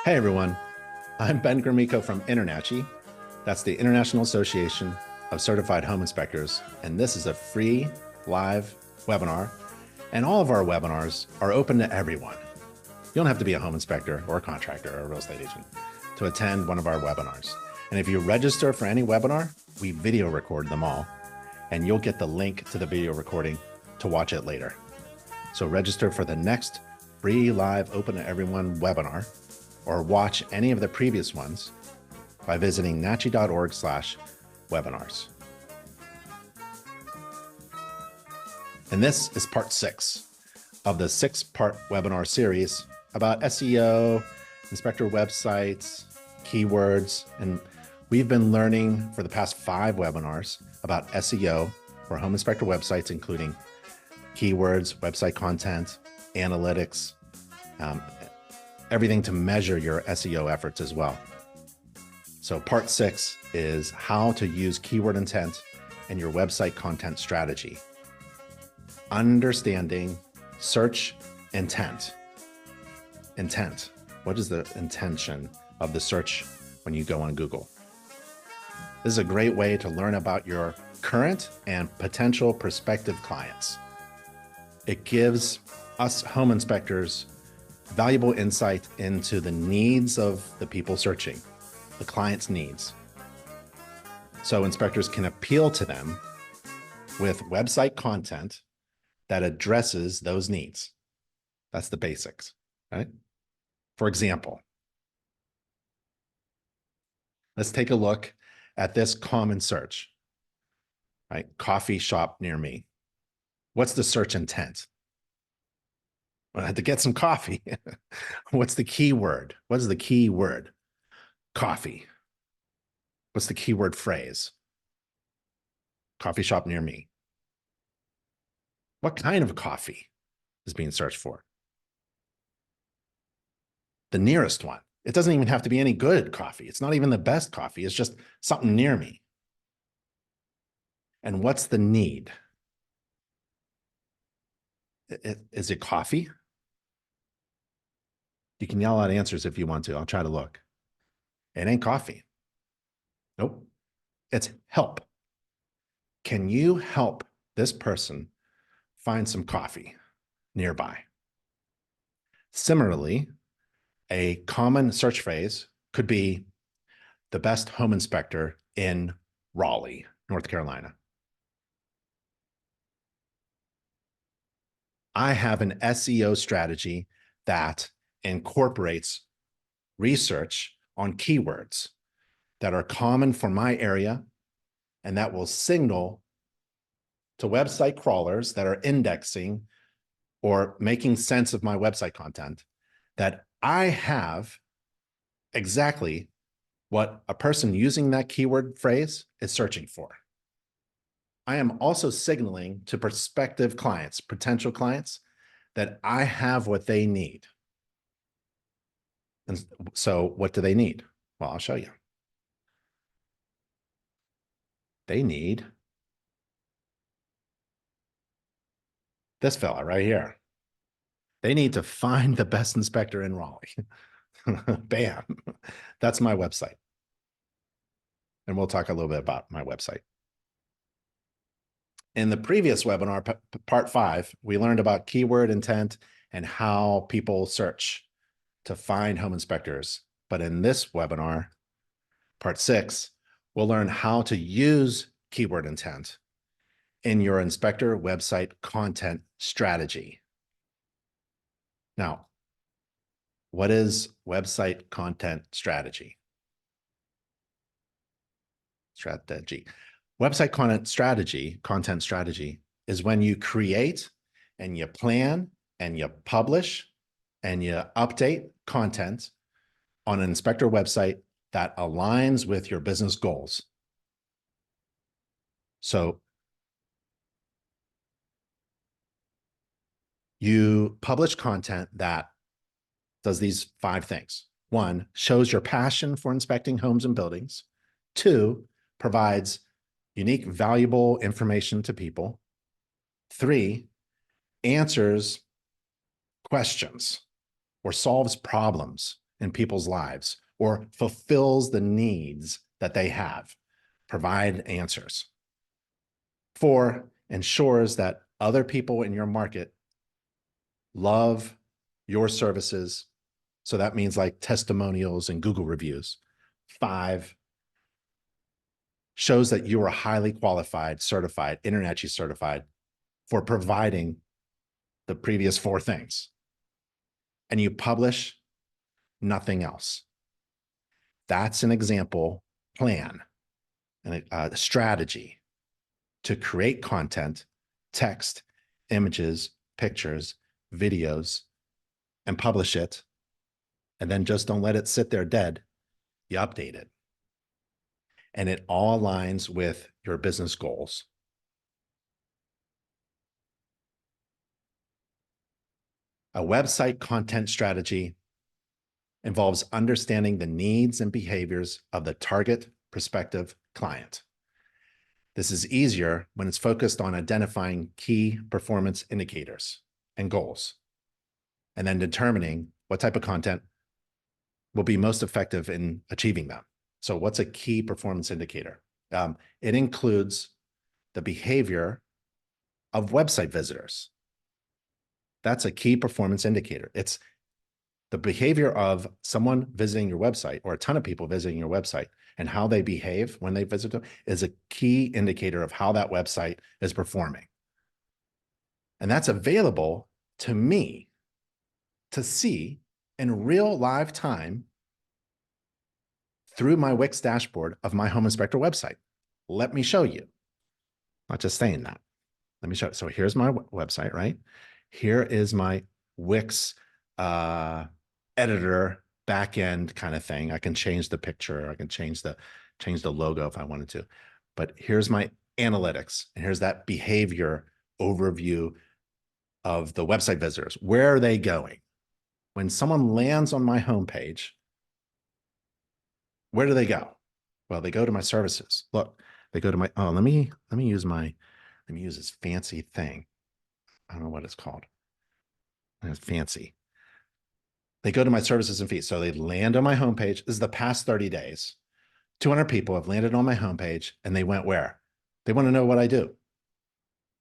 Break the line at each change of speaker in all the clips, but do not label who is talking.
Hey everyone, I'm Ben Gromyko from InterNACHI. That's the International Association of Certified Home Inspectors, and this is a free live webinar, and all of our webinars are open to everyone. You don't have to be a home inspector or a contractor or a real estate agent to attend one of our webinars. And if you register for any webinar, we video record them all, and you'll get the link to the video recording to watch it later. So register for the next free live open to everyone webinar, or watch any of the previous ones by visiting nachi.org/webinars. And this is part 6 of the 6-part webinar series about SEO, inspector websites, keywords, and we've been learning for the past 5 webinars about SEO for home inspector websites, including keywords, website content, analytics, everything to measure your SEO efforts as well. So part 6 is how to use keyword intent in your website content strategy. Understanding search intent. Intent. What is the intention of the search when you go on Google? This is a great way to learn about your current and potential prospective clients. It gives us home inspectors valuable insight into the needs of the people searching, the client's needs. So inspectors can appeal to them with website content that addresses those needs. That's the basics, right? For example, let's take a look at this common search, right? Coffee shop near me. What's the search intent? I had to get some coffee. What's the keyword? What is the keyword? Coffee. What's the keyword phrase? Coffee shop near me. What kind of coffee is being searched for? The nearest one. It doesn't even have to be any good coffee. It's not even the best coffee. It's just something near me. And what's the need? Is it coffee? You can yell out answers if you want to. I'll try to look. It ain't coffee. Nope. It's help. Can you help this person find some coffee nearby? Similarly, a common search phrase could be the best home inspector in Raleigh, North Carolina. I have an SEO strategy that incorporates research on keywords that are common for my area, and that will signal to website crawlers that are indexing or making sense of my website content that I have exactly what a person using that keyword phrase is searching for. I am also signaling to prospective clients, potential clients, that I have what they need. And so what do they need? Well, I'll show you. They need this fella right here. They need to find the best inspector in Raleigh. Bam. That's my website. And we'll talk a little bit about my website. In the previous webinar, part 5, we learned about keyword intent and how people search to find home inspectors. But in this webinar, part 6, we'll learn how to use keyword intent in your inspector website content strategy. Now, what is website content strategy? Website content strategy is when you create and you plan and you publish and you update content on an inspector website that aligns with your business goals. So you publish content that does these 5 things. 1, shows your passion for inspecting homes and buildings. 2, provides unique, valuable information to people. 3, answers questions or solves problems in people's lives or fulfills the needs that they have, provide answers. 4, ensures that other people in your market love your services. So that means like testimonials and Google reviews. 5, shows that you are highly qualified, certified, InterNACHI certified for providing the previous 4 things. And you publish nothing else. That's an example plan and a strategy to create content, text, images, pictures, videos, and publish it. And then just don't let it sit there dead. You update it. And it all aligns with your business goals. A website content strategy involves understanding the needs and behaviors of the target prospective client. This is easier when it's focused on identifying key performance indicators and goals, and then determining what type of content will be most effective in achieving them. So what's a key performance indicator? It includes the behavior of website visitors. That's a key performance indicator. It's the behavior of someone visiting your website or a ton of people visiting your website and how they behave when they visit them is a key indicator of how that website is performing. And that's available to me to see in real live time through my Wix dashboard of my home inspector website. Let me show you. Not just saying that. Let me show you. So here's my website, right? Here is my Wix editor backend kind of thing. I can change the picture. I can change the logo if I wanted to. But here's my analytics, and here's that behavior overview of the website visitors. Where are they going? When someone lands on my homepage, where do they go? Well, they go to my services. Look, they go to my, oh, let me use this fancy thing. I don't know what it's called. It's fancy. They go to my services and fees. So they land on my homepage. This is the past 30 days. 200 people have landed on my homepage, and they went where? They want to know what I do.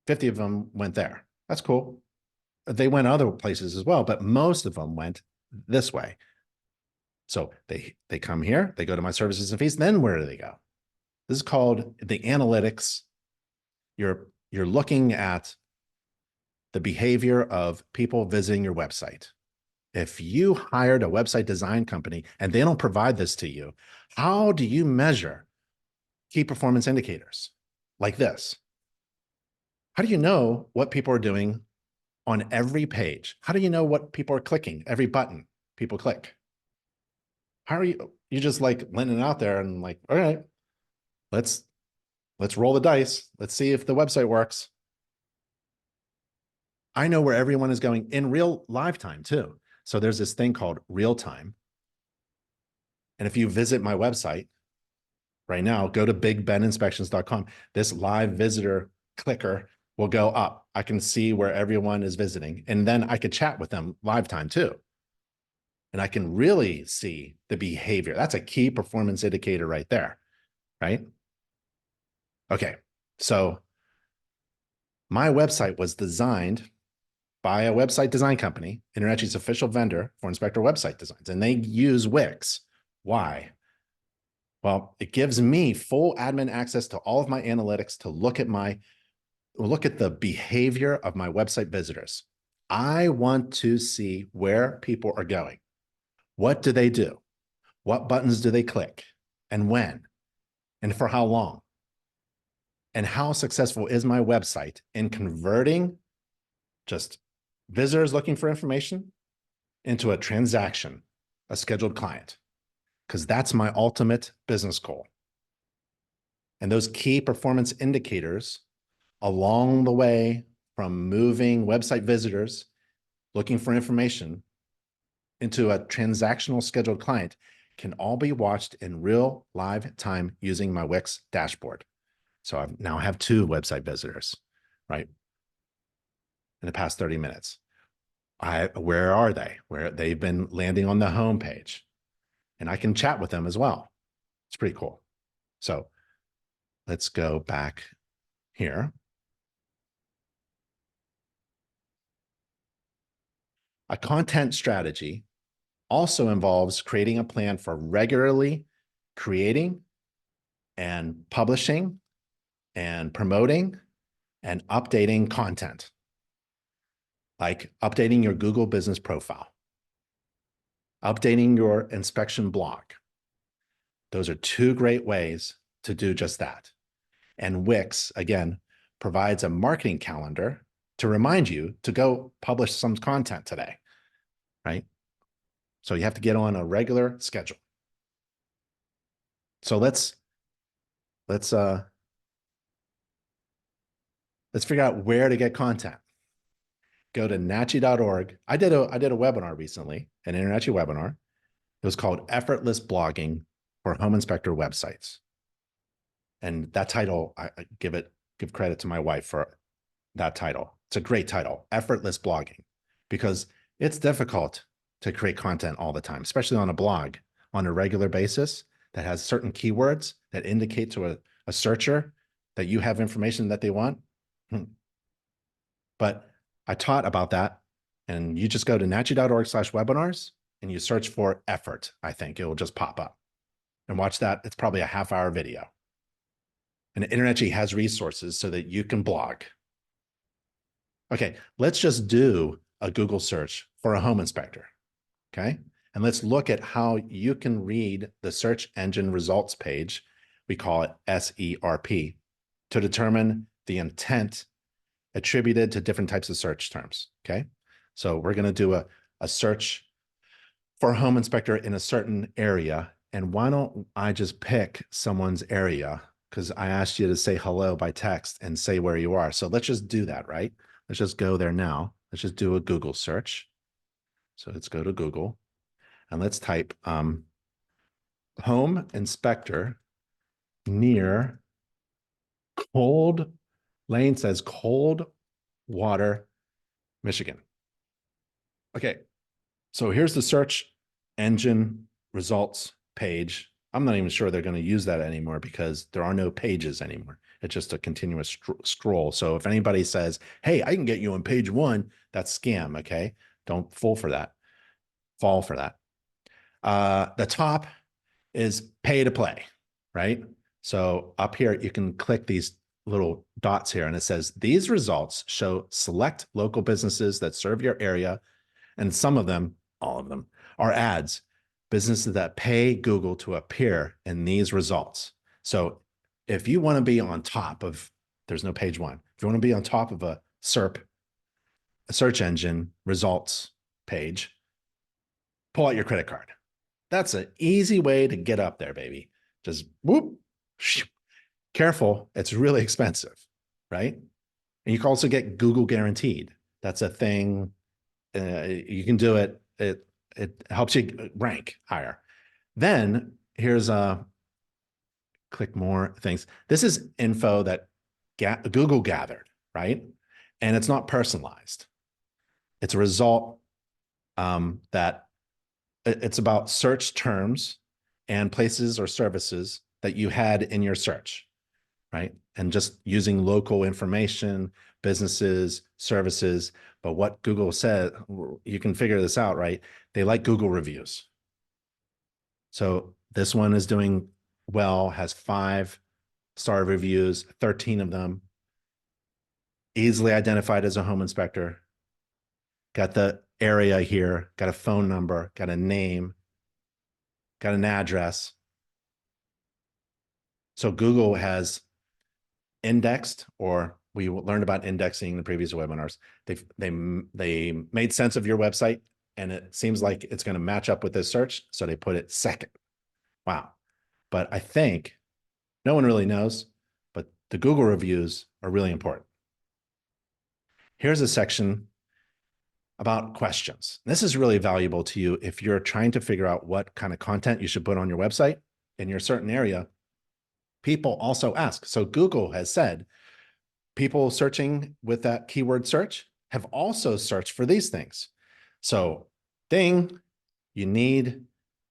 50 of them went there. That's cool. They went other places as well, but most of them went this way. So they come here, they go to my services and fees. Then where do they go? This is called the analytics. You're looking at the behavior of people visiting your website. If you hired a website design company and they don't provide this to you, how do you measure key performance indicators like this? How do you know what people are doing on every page? How do you know what people are clicking, every button people click? How are you just like letting it out there and like, all right, let's roll the dice. Let's see if the website works. I know where everyone is going in real live time too. So there's this thing called real time. And if you visit my website right now, go to bigbeninspections.com. This live visitor clicker will go up. I can see where everyone is visiting, and then I could chat with them live time too. And I can really see the behavior. That's a key performance indicator right there, right? Okay, so my website was designed by a website design company, InterNACHI's official vendor for inspector website designs, and they use Wix. Why? Well, it gives me full admin access to all of my analytics to look at the behavior of my website visitors. I want to see where people are going. What do they do? What buttons do they click? And when? And for how long? And how successful is my website in converting just visitors looking for information into a transaction, a scheduled client? Because that's my ultimate business goal. And those key performance indicators along the way from moving website visitors looking for information into a transactional scheduled client can all be watched in real live time using my Wix dashboard. So I now have 2 website visitors, right? In the past 30 minutes. Where are they? Where they've been landing on the homepage. and I can chat with them as well. It's pretty cool. So let's go back here. A content strategy also involves creating a plan for regularly creating and publishing and promoting and updating content, like updating your Google business profile, updating your inspection blog. Those are two great ways to do just that. And Wix, again, provides a marketing calendar to remind you to go publish some content today, right? So you have to get on a regular schedule. So let's figure out where to get content. Go to nachi.org. I did a webinar recently, an InterNACHI webinar. It was called Effortless Blogging for Home Inspector Websites. And that title, I give credit to my wife for that title. It's a great title, Effortless Blogging, because it's difficult to create content all the time, especially on a blog on a regular basis that has certain keywords that indicate to a searcher that you have information that they want. But I taught about that, and you just go to nachi.org/webinars and you search for effort. I think it will just pop up and watch that. It's probably a half-hour video. And InterNACHI has resources so that you can blog. Okay, let's just do a Google search for a home inspector, okay? And let's look at how you can read the search engine results page, we call it SERP, to determine the intent attributed to different types of search terms, okay? So we're gonna do a search for a home inspector in a certain area. And why don't I just pick someone's area, because I asked you to say hello by text and say where you are. So let's just do that, right? Let's just go there now. Let's just do a Google search. So let's go to Google and let's type home inspector near Cold, Lane says Cold Water, Michigan. Okay, so here's the search engine results page. I'm not even sure they're going to use that anymore because there are no pages anymore. It's just a continuous scroll. So if anybody says, hey, I can get you on page 1, that's scam, okay? Don't fall for that. The top is pay to play, right? So up here, you can click these little dots here and it says, these results show select local businesses that serve your area. And some of them, all of them, are ads, businesses that pay Google to appear in these results. So if you want to be on top of, there's no page 1. If you want to be on top of a SERP, a search engine results page, pull out your credit card. That's an easy way to get up there, baby. Just whoop. Careful, it's really expensive, right? And you can also get Google guaranteed. That's a thing. You can do it. It helps you rank higher. Then here's click more things. This is info that Google gathered, right? And it's not personalized. It's a result that it's about search terms and places or services that you had in your search, right? And just using local information, businesses, services. But what Google said, you can figure this out, right? They like Google reviews. So this one is doing well, has 5-star reviews, 13 of them, easily identified as a home inspector, got the area here, got a phone number, got a name, got an address. So Google has indexed, or we learned about indexing in the previous webinars. They made sense of your website, and it seems like it's going to match up with this search, so they put it second. Wow. But I think no one really knows, but the Google reviews are really important. Here's a section about questions. This is really valuable to you if you're trying to figure out what kind of content you should put on your website in your certain area. People also ask. So Google has said people searching with that keyword search have also searched for these things. So ding, you need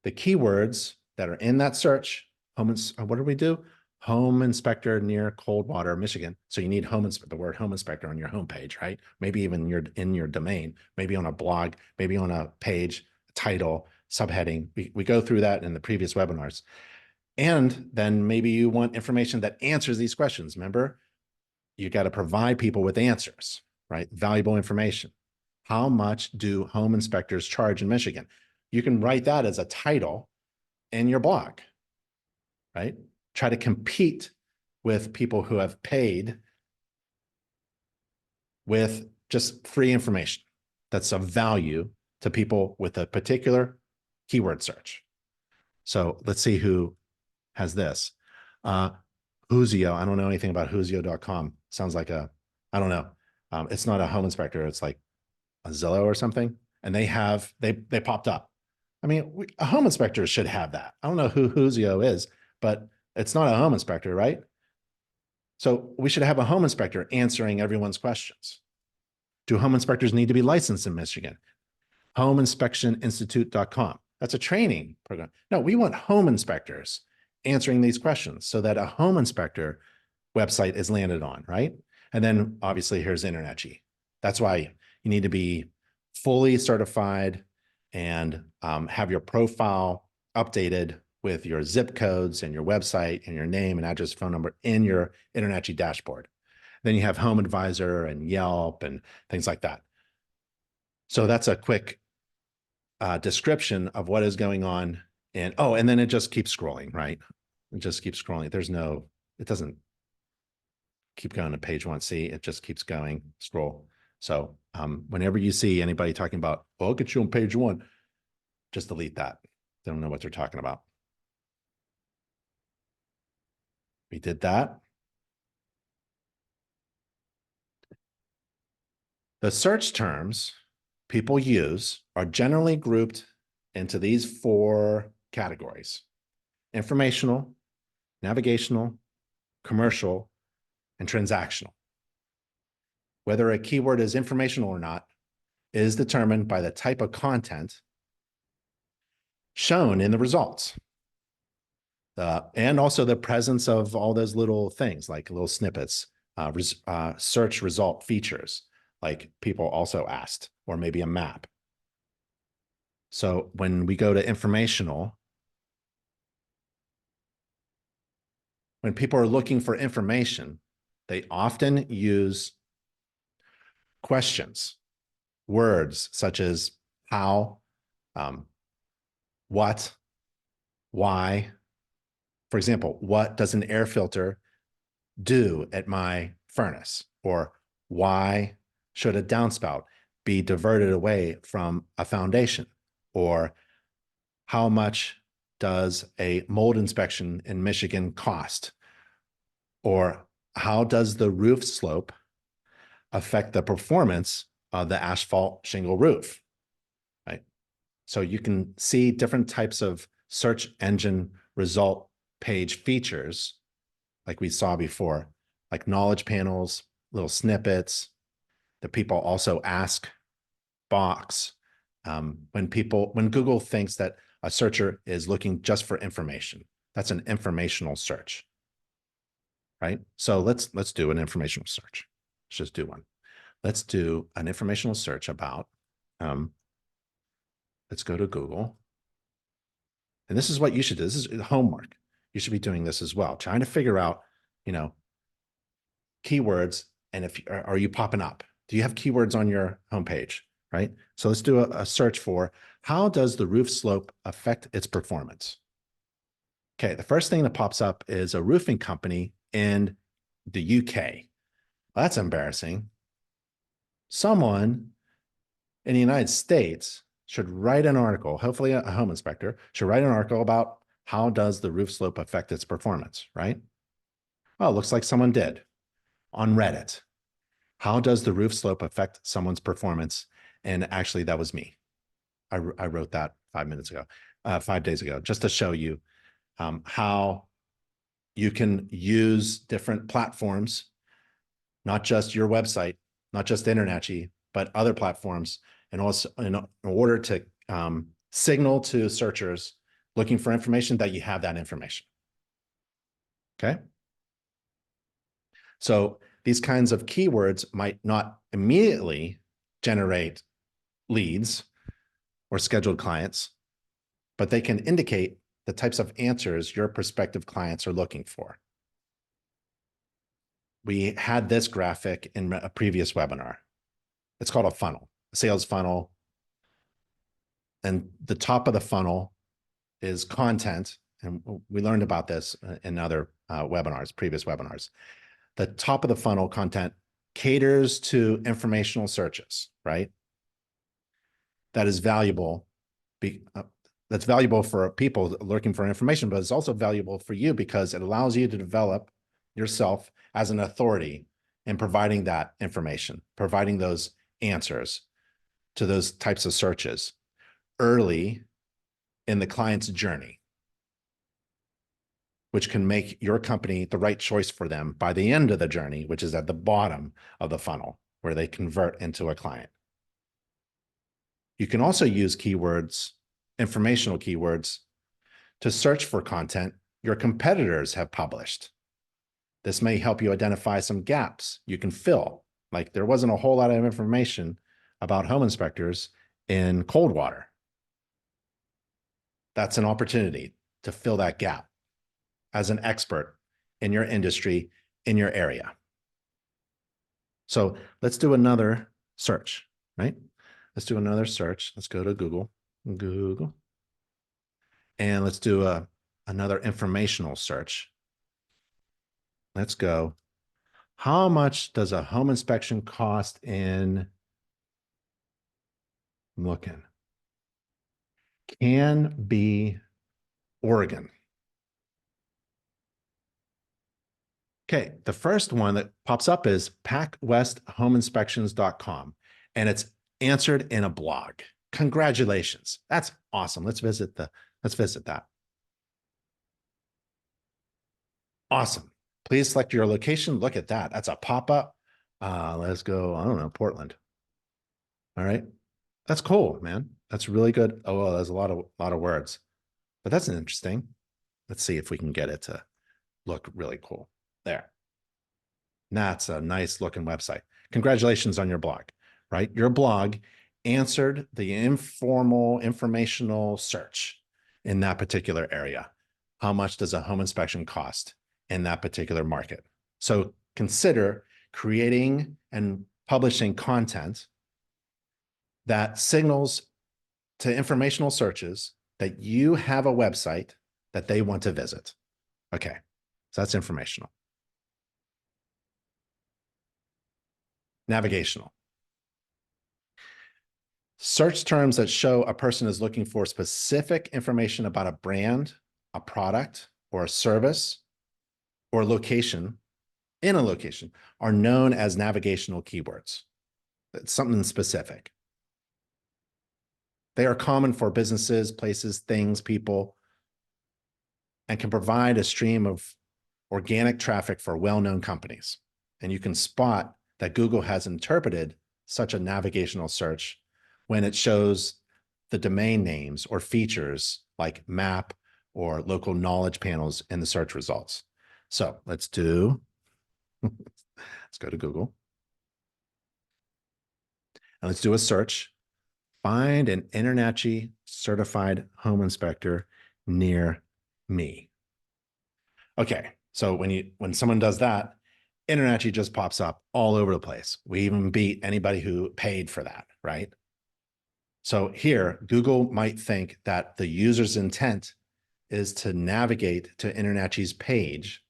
the keywords that are in that search, what do we do? Home inspector near Coldwater, Michigan. So you need the word home inspector on your homepage, right? Maybe even in your domain, maybe on a blog, maybe on a page, title, subheading. We go through that in the previous webinars. And then maybe you want information that answers these questions. Remember, you got to provide people with answers, right? Valuable information. How much do home inspectors charge in Michigan? You can write that as a title in your blog, right? Try to compete with people who have paid with just free information that's of value to people with a particular keyword search. So let's see who has this. Whoozio. I don't know anything about whoozio.com. Sounds like I don't know. It's not a home inspector. It's like a Zillow or something. And they popped up. I mean, a home inspector should have that. I don't know who Whoozio is, but it's not a home inspector, right? So we should have a home inspector answering everyone's questions. Do home inspectors need to be licensed in Michigan? Homeinspectioninstitute.com. That's a training program. No, we want home inspectors answering these questions so that a home inspector website is landed on, right? And then obviously here's InterNACHI. That's why you need to be fully certified and have your profile updated with your zip codes and your website and your name and address, phone number in your InterNACHI dashboard. Then you have Home Advisor and Yelp and things like that. So that's a quick description of what is going on. And then it just keeps scrolling, right? It just keeps scrolling. It doesn't keep going to page one. See, it just keeps going, scroll. So whenever you see anybody talking about, I'll get you on page one, just delete that. They don't know what they're talking about. We did that. The search terms people use are generally grouped into these 4 categories: informational, navigational, commercial, and transactional. Whether a keyword is informational or not is determined by the type of content shown in the results. And also the presence of all those little things like little snippets, search result features, like people also asked, or maybe a map. So when we go to informational, when people are looking for information, they often use questions, words such as how, what, why. For example, what does an air filter do at my furnace? Or why should a downspout be diverted away from a foundation? Or how much does a mold inspection in Michigan cost? Or how does the roof slope affect the performance of the asphalt shingle roof, right? So you can see different types of search engine result page features like we saw before, like knowledge panels, little snippets, the people also ask box. When Google thinks that a searcher is looking just for information, that's an informational search, right? So let's do an informational search. Let's just do one. Let's do an informational search about, let's go to Google. And this is what you should do. This is homework. You should be doing this as well, trying to figure out, keywords. And are you popping up? Do you have keywords on your homepage, right? So let's do a search for, how does the roof slope affect its performance? Okay, the first thing that pops up is a roofing company in the UK. Well, that's embarrassing. Someone in the United States should write an article, hopefully a home inspector, should write an article about how does the roof slope affect its performance, right? Well, it looks like someone did on Reddit. How does the roof slope affect someone's performance? And actually, that was me. I wrote that 5 days ago, just to show you how you can use different platforms, not just your website, not just InterNACHI, but other platforms, and also in order to signal to searchers looking for information, that you have that information. Okay. So these kinds of keywords might not immediately generate leads or scheduled clients, but they can indicate the types of answers your prospective clients are looking for. We had this graphic in a previous webinar. It's called a funnel, a sales funnel. And the top of the funnel is content. And we learned about this in other webinars, previous webinars. The top of the funnel content caters to informational searches, right? That is valuable. That's valuable for people looking for information, but it's also valuable for you because it allows you to develop yourself as an authority in providing that information, providing those answers to those types of searches early in the client's journey, which can make your company the right choice for them by the end of the journey, which is at the bottom of the funnel, where they convert into a client. You can also use keywords, informational keywords, to search for content your competitors have published. This may help you identify some gaps you can fill. Like there wasn't a whole lot of information about home inspectors in Coldwater. That's an opportunity to fill that gap as an expert in your industry, in your area. So let's do another search, right? Let's do another search. Let's go to Google, and let's do another informational search. Let's go. How much does a home inspection cost in, I'm looking, Canby, Oregon? Okay, the first one that pops up is packwesthomeinspections.com, and it's answered in a blog. Congratulations. That's awesome. Let's visit that. Awesome. Please select your location. Look at that. That's a pop-up. Let's go, I don't know, Portland. All right. That's cool, man. That's really good. Oh, well, there's a lot of words, but that's interesting. Let's see if we can get it to look really cool. There. That's a nice looking website. Congratulations on your blog, right? Your blog answered the informal informational search in that particular area. How much does a home inspection cost in that particular market? So consider creating and publishing content that signals to informational searches that you have a website that they want to visit. Okay, so that's informational. Navigational. Search terms that show a person is looking for specific information about a brand, a product, or a service, or location, in a location, are known as navigational keywords. It's something specific. They are common for businesses, places, things, people, and can provide a stream of organic traffic for well-known companies. And you can spot that Google has interpreted such a navigational search when it shows the domain names or features like map or local knowledge panels in the search results. So let's go to Google. And let's do a search. Find an InterNACHI certified home inspector near me. Okay, so when someone does that, InterNACHI just pops up all over the place. We even beat anybody who paid for that, right? So here, Google might think that the user's intent is to navigate to InterNACHI's page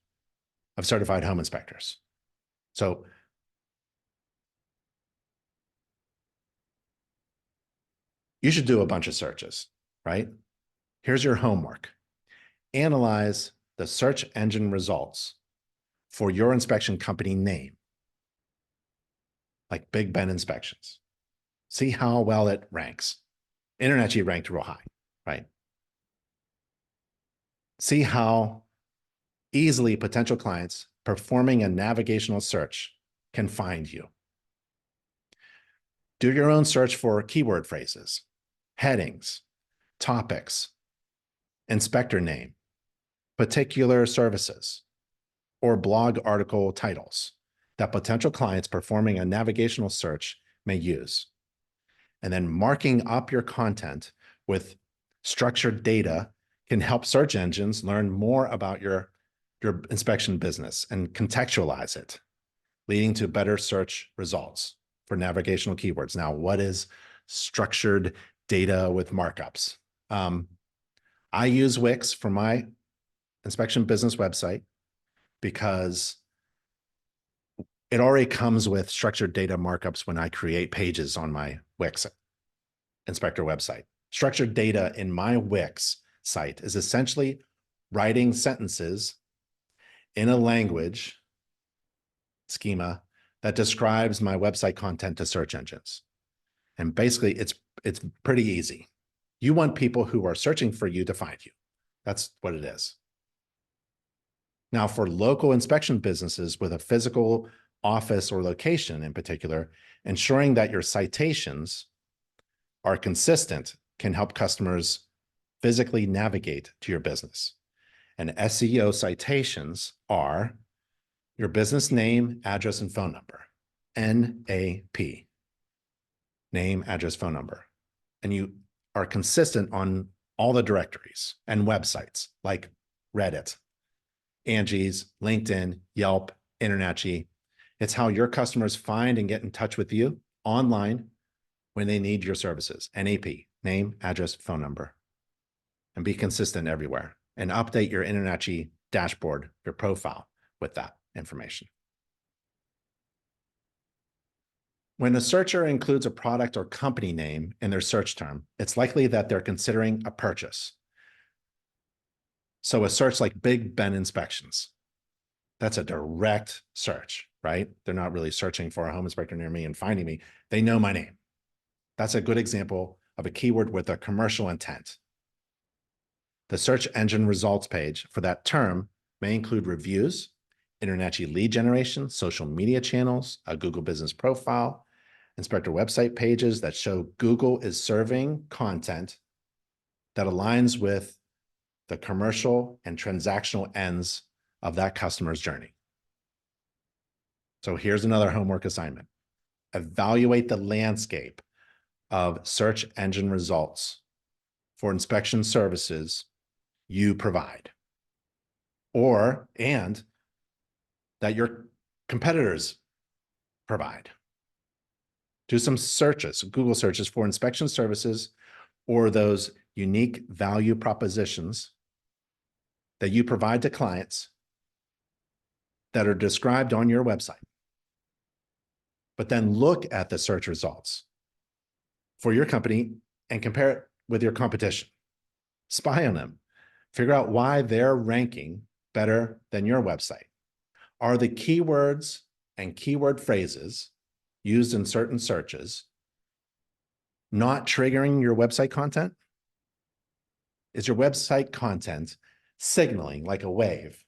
of certified home inspectors. So you should do a bunch of searches, right? Here's your homework. Analyze the search engine results for your inspection company name, like Big Ben Inspections. See how well it ranks. InterNACHI ranked real high, right? See how easily potential clients performing a navigational search can find you. Do your own search for keyword phrases, headings, topics, inspector name, particular services, or blog article titles that potential clients performing a navigational search may use. And then marking up your content with structured data can help search engines learn more about your inspection business and contextualize it, leading to better search results for navigational keywords. Now, what is structured data with markups? I use Wix for my inspection business website because it already comes with structured data markups when I create pages on my Wix inspector website. Structured data in my Wix site is essentially writing sentences in a language schema that describes my website content to search engines. And basically, it's pretty easy. You want people who are searching for you to find you. That's what it is. Now, for local inspection businesses with a physical office or location in particular, ensuring that your citations are consistent can help customers physically navigate to your business. And SEO citations are your business name, address, and phone number, NAP, name, address, phone number. And you are consistent on all the directories and websites like Reddit, Angie's, LinkedIn, Yelp, InterNACHI. It's how your customers find and get in touch with you online when they need your services. NAP, name, address, phone number. And be consistent everywhere. And update your InterNACHI dashboard, your profile, with that information. When a searcher includes a product or company name in their search term, it's likely that they're considering a purchase. So a search like Big Ben Inspections, that's a direct search, right? They're not really searching for a home inspector near me and finding me. They know my name. That's a good example of a keyword with a commercial intent. The search engine results page for that term may include reviews, InterNACHI lead generation, social media channels, a Google business profile, inspector website pages that show Google is serving content that aligns with the commercial and transactional ends of that customer's journey. So here's another homework assignment. Evaluate the landscape of search engine results for inspection services you provide, and that your competitors provide. Do some searches, Google searches for inspection services or those unique value propositions that you provide to clients that are described on your website. But then look at the search results for your company and compare it with your competition. Spy on them. Figure out why they're ranking better than your website. Are the keywords and keyword phrases used in certain searches not triggering your website content? Is your website content signaling like a wave,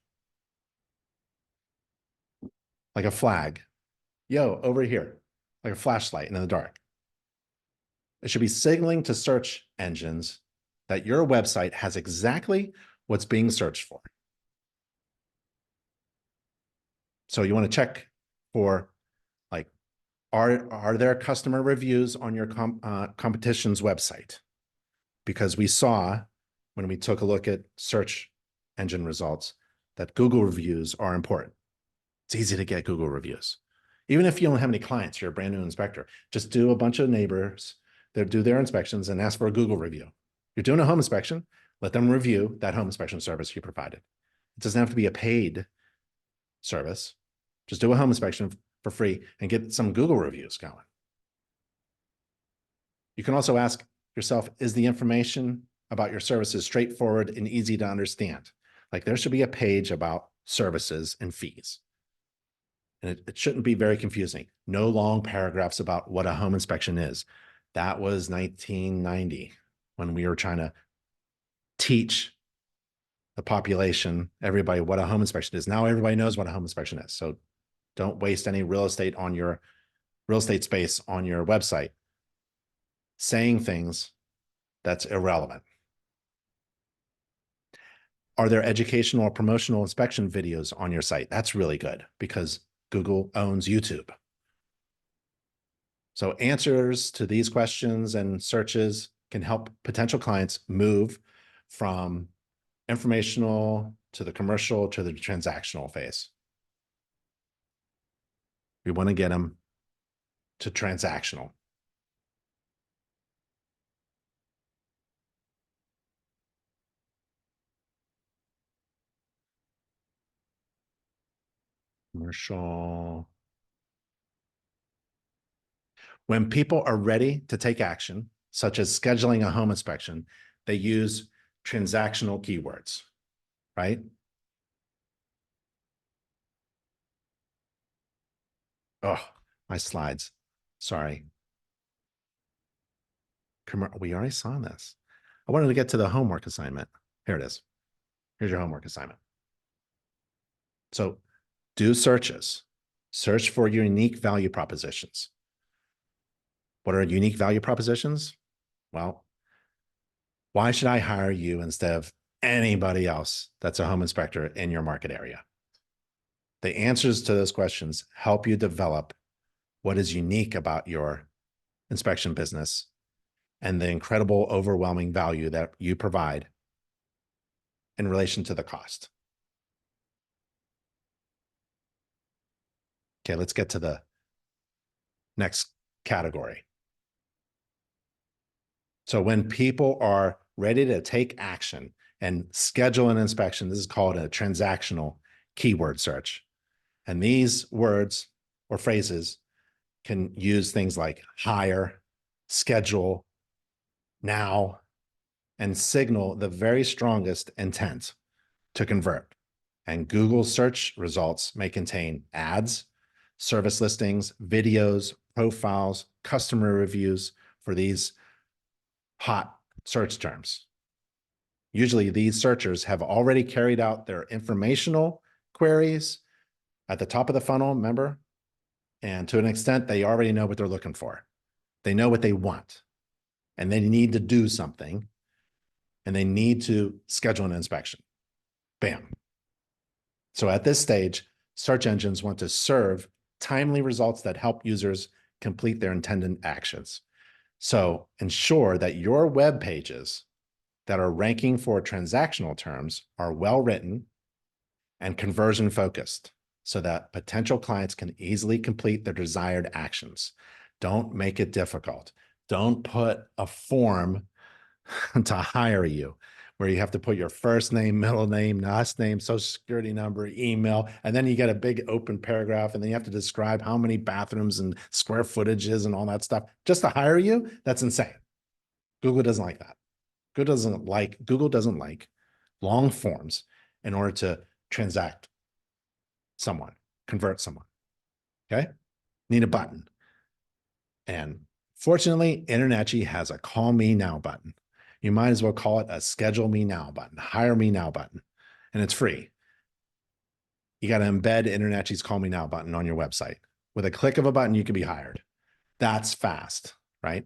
like a flag? Yo, over here, like a flashlight in the dark. It should be signaling to search engines that your website has exactly what's being searched for. So you want to check for, like, are there customer reviews on your competition's website? Because we saw when we took a look at search engine results that Google reviews are important. It's easy to get Google reviews. Even if you don't have any clients, you're a brand new inspector, just do a bunch of neighbors that do their inspections and ask for a Google review. You're doing a home inspection, let them review that home inspection service you provided. It doesn't have to be a paid service. Just do a home inspection for free and get some Google reviews going. You can also ask yourself, is the information about your services straightforward and easy to understand? Like, there should be a page about services and fees. And it shouldn't be very confusing. No long paragraphs about what a home inspection is. That was 1990 when we were trying to teach the population, everybody, what a home inspection is. Now everybody knows what a home inspection is. So don't waste any real estate space on your website saying things that's irrelevant. Are there educational or promotional inspection videos on your site? That's really good because Google owns YouTube. So answers to these questions and searches can help potential clients move from informational to the commercial to the transactional phase. We want to get them to transactional. Commercial. When people are ready to take action, such as scheduling a home inspection, they use transactional keywords, right? Oh, my slides. Sorry. We already saw this. I wanted to get to the homework assignment. Here it is. Here's your homework assignment. So do searches. Search for your unique value propositions. What are unique value propositions? Well, why should I hire you instead of anybody else that's a home inspector in your market area? The answers to those questions help you develop what is unique about your inspection business and the incredible, overwhelming value that you provide in relation to the cost. Okay, let's get to the next category. So when people are ready to take action and schedule an inspection, this is called a transactional keyword search. And these words or phrases can use things like hire, schedule, now, and signal the very strongest intent to convert. And Google search results may contain ads, service listings, videos, profiles, customer reviews for these hot search terms. Usually these searchers have already carried out their informational queries at the top of the funnel, remember? And to an extent, they already know what they're looking for. They know what they want, and they need to do something, and they need to schedule an inspection. Bam. So at this stage, search engines want to serve timely results that help users complete their intended actions. So ensure that your web pages that are ranking for transactional terms are well written and conversion focused so that potential clients can easily complete their desired actions. Don't make it difficult. Don't put a form to hire you where you have to put your first name, middle name, last name, social security number, email, and then you get a big open paragraph, and then you have to describe how many bathrooms and square footages and all that stuff just to hire you. That's insane. Google doesn't like that. Google doesn't like long forms in order to transact someone, convert someone. Okay? Need a button. And fortunately, InterNACHI has a call me now button. You might as well call it a schedule me now button, hire me now button, and it's free. You got to embed InterNACHI's call me now button on your website. With a click of a button, you can be hired. That's fast, right?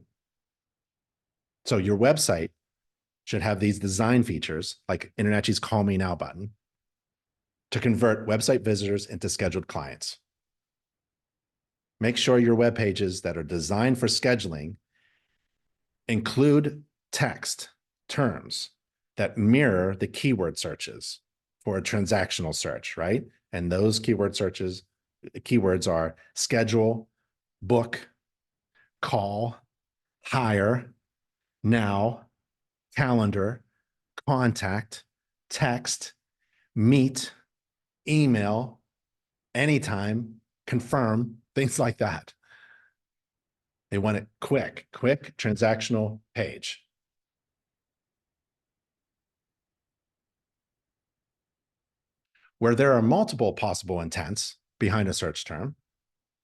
So your website should have these design features like InterNACHI's call me now button to convert website visitors into scheduled clients. Make sure your web pages that are designed for scheduling include text terms that mirror the keyword searches for a transactional search, right? And those keywords are schedule, book, call, hire, now, calendar, contact, text, meet, email, anytime, confirm, things like that. They want it quick transactional page. Where there are multiple possible intents behind a search term,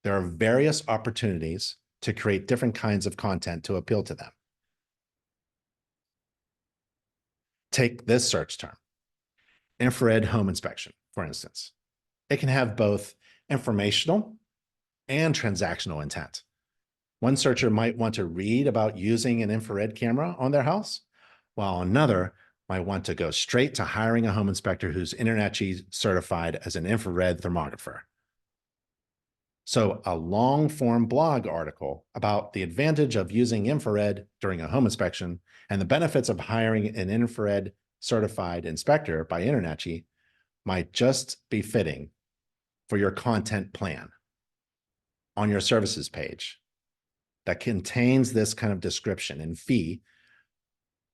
there are various opportunities to create different kinds of content to appeal to them. Take this search term, infrared home inspection, for instance. It can have both informational and transactional intent. One searcher might want to read about using an infrared camera on their house, while another might want to go straight to hiring a home inspector who's InterNACHI certified as an infrared thermographer. So a long form blog article about the advantage of using infrared during a home inspection and the benefits of hiring an infrared certified inspector by InterNACHI might just be fitting for your content plan on your services page that contains this kind of description and fee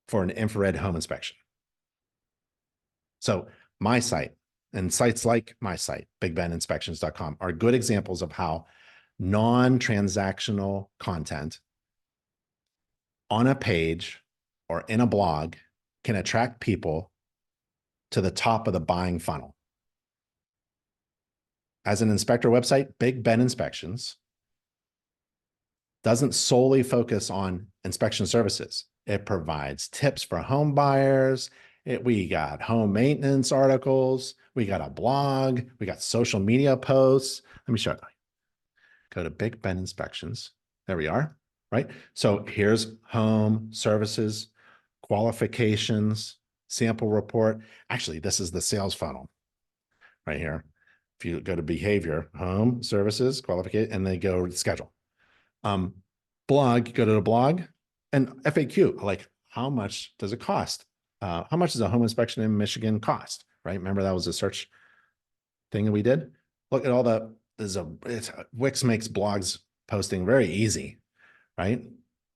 for an infrared home inspection. So my site and sites like my site, bigbeninspections.com, are good examples of how non-transactional content on a page or in a blog can attract people to the top of the buying funnel. As an inspector website, Big Ben Inspections doesn't solely focus on inspection services. It provides tips for home buyers. We got home maintenance articles. We got a blog. We got social media posts. Let me show you. Go to Big Ben Inspections. There we are, right? So here's home services, qualifications, sample report. Actually, this is the sales funnel right here. If you go to behavior, home, services, qualification, and then go to schedule. Blog, go to the blog, and FAQ, like how much does it cost? How much does a home inspection in Michigan cost, right? Remember that was a search thing that we did? Look at all the, Wix makes blogs posting very easy, right?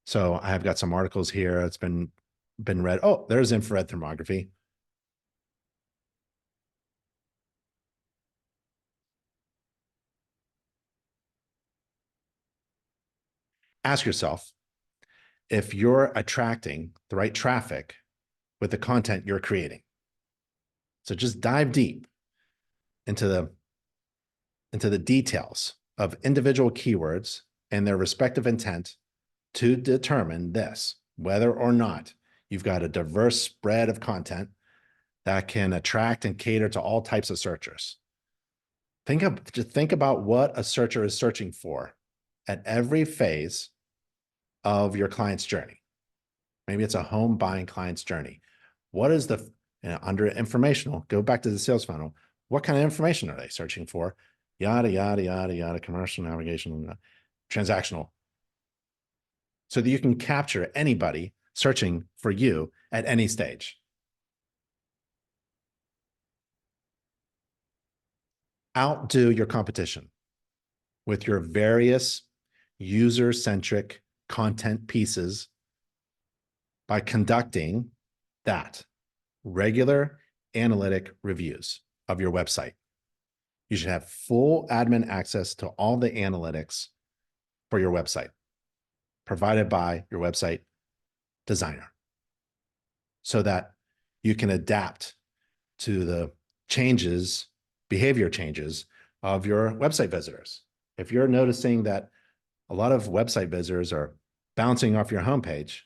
So I have got some articles here. It's been read. Oh, there's infrared thermography. Ask yourself if you're attracting the right traffic with the content you're creating. So just dive deep into the details of individual keywords and their respective intent to determine this, whether or not you've got a diverse spread of content that can attract and cater to all types of searchers. Just think about what a searcher is searching for at every phase of your client's journey. Maybe it's a home buying client's journey. What is the, under informational, go back to the sales funnel. What kind of information are they searching for? Yada, yada, yada, yada, commercial navigation, transactional. So that you can capture anybody searching for you at any stage. Outdo your competition with your various user-centric content pieces by conducting that regular analytic reviews of your website. You should have full admin access to all the analytics for your website provided by your website designer so that you can adapt to the changes, behavior changes of your website visitors. If you're noticing that a lot of website visitors are bouncing off your homepage,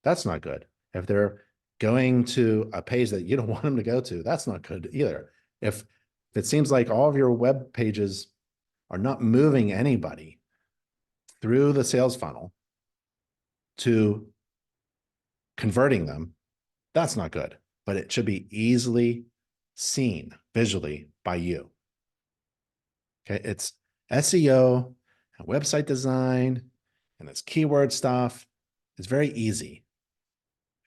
that's not good. If they're going to a page that you don't want them to go to, that's not good either. If it seems like all of your web pages are not moving anybody through the sales funnel to converting them, that's not good. But it should be easily seen visually by you. Okay, it's SEO and website design and this keyword stuff. It's very easy.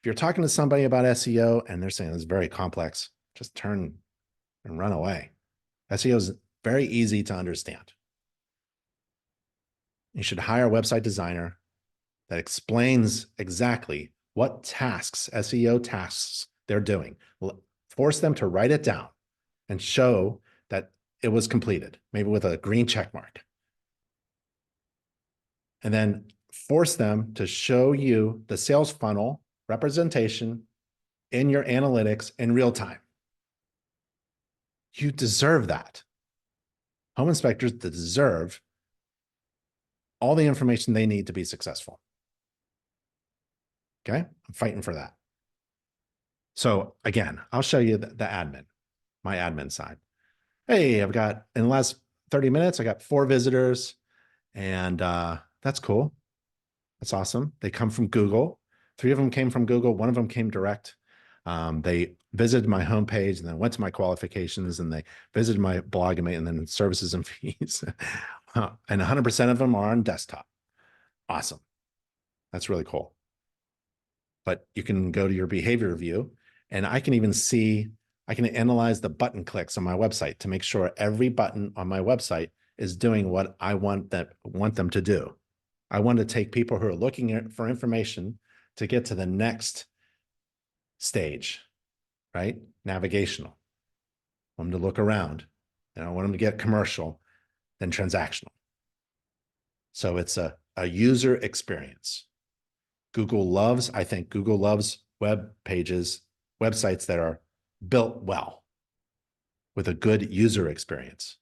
If you're talking to somebody about SEO and they're saying it's very complex, just turn and run away. SEO is very easy to understand. You should hire a website designer that explains exactly what tasks, SEO tasks, they're doing. Force them to write it down and show that it was completed, maybe with a green check mark. And then force them to show you the sales funnel representation in your analytics in real time. You deserve that. Home inspectors deserve all the information they need to be successful. Okay, I'm fighting for that. So again, I'll show you the admin, my admin side. Hey, I've got, in the last 30 minutes, I got 4 visitors, and that's cool. That's awesome. They come from Google. 3 of them came from Google. 1 of them came direct. They visited my homepage and then went to my qualifications and they visited my blog and then services and fees. And 100% of them are on desktop. Awesome. That's really cool. But you can go to your behavior view and I can even see, I can analyze the button clicks on my website to make sure every button on my website is doing what I want them to do. I want to take people who are looking for information to get to the next stage, right? Navigational. I want them to look around. And I want them to get commercial, then transactional. So it's a user experience. I think Google loves web pages, websites that are built well with a good user experience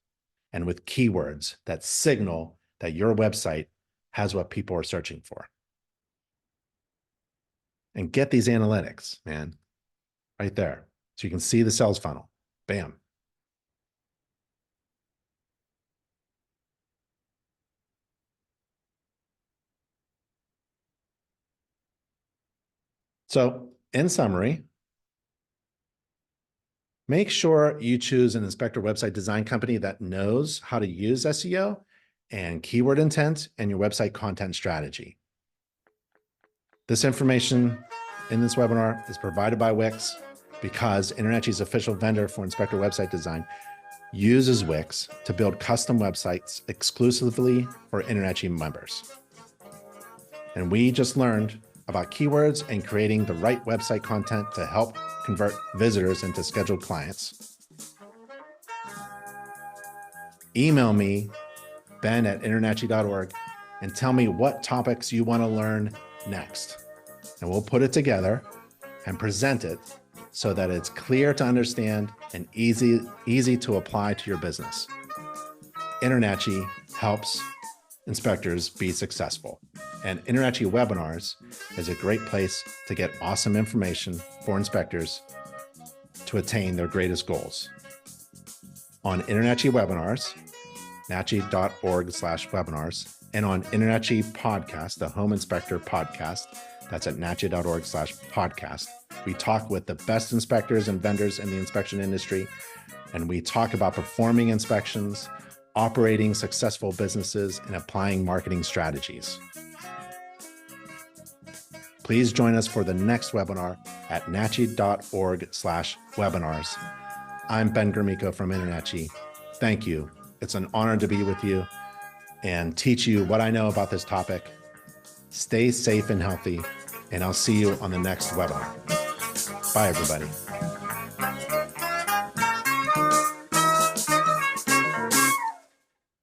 and with keywords that signal that your website has what people are searching for. And get these analytics, man, right there. So you can see the sales funnel. Bam. So in summary, make sure you choose an inspector website design company that knows how to use SEO and keyword intent and your website content strategy. This information in this webinar is provided by Wix because InterNACHI's official vendor for inspector website design uses Wix to build custom websites exclusively for InterNACHI members. And we just learned about keywords and creating the right website content to help convert visitors into scheduled clients. Email me, ben@internachi.org, and tell me what topics you want to learn next. And we'll put it together and present it so that it's clear to understand and easy to apply to your business. InterNACHI helps inspectors be successful. And InterNACHI webinars is a great place to get awesome information for inspectors to attain their greatest goals. On InterNACHI webinars, nachi.org/webinars, and on InterNACHI podcast, the Home Inspector podcast, that's at nachi.org/podcast. We talk with the best inspectors and vendors in the inspection industry, and we talk about performing inspections, operating successful businesses, and applying marketing strategies. Please join us for the next webinar at nachi.org/webinars. I'm Ben Gromyko from InterNACHI. Thank you. It's an honor to be with you and teach you what I know about this topic. Stay safe and healthy, and I'll see you on the next webinar. Bye, everybody.